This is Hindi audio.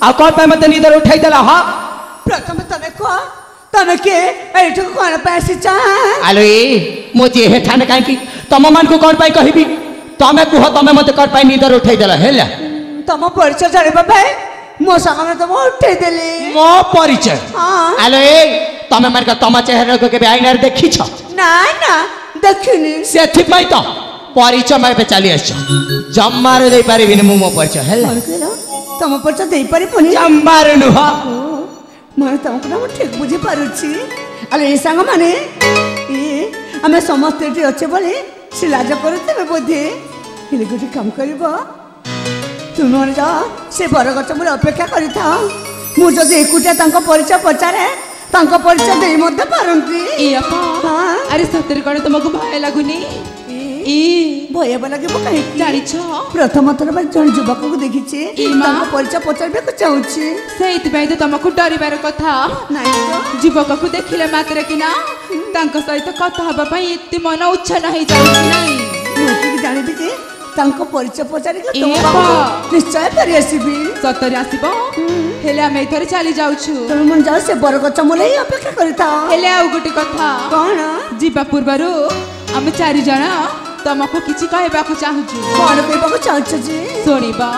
आ कौन पे मते नींदर उठाई देला हा प्रथम तने को तने के एठो कोन पैसे चा आलो ए मोजे हेठान काहे की तम मान को कौन पाई कहबी तमे कुह तमे मते कौन पाई नींदर उठाई देला हेला तम परिचय जाने बाबा मो संग में तम उठे देले मो परिचय हां आलो ए तमे मार का तमा चेहरा को के आईना रे देखी छ ना ना देखिनी सेथि पई तो परिचय मैं पे चली आछ जम्मार दे पारिबिनी मु मो परिचय हेला तम परिचय दे पारि पुनी जम्मार नुह मैं तुमको ना ठीक बुझी पारुची अरे ए संग माने ए हमें समस्त एटी अच्छे बोले से लाज करते बोधे हेले गोटे काम करबो तुम मन जा से बरगछ मुरे अपेक्षा करि था मु जदि एकुटिया तांको परिचय पचारे तांको परिचय देई मते पारंती ए अपा हां अरे सତରେ कण तुमको भय लागुनी ए भय लागे बो काहे जानि छ प्रथम थर बार जन युवक को देखिछे ए मां तांको परिचय पचारबे को चाहूची सेइत पय तो तुमको डरिबार कथा नाही तो युवक को देखिले मात्र कि ना तांको सहित कथा हबा पई एते मन उच्छन होई जाउची नाही मोती जानिबी जे तांको परिचय पचारि के ए तुम बा। निश्चय फेरी आसीबी सତରେ आसीबो हेले हम एथरे चली जाउछु तुम मन जाओ से बरगछ मुले अपेक्षा करिता हेले आउ गुटी कथा कोन जीवा पूर्वरु हम चारि जण तुमको किछि कहबाकू चाहुछु कोन कहबाकू चाहछ जी सुनिबा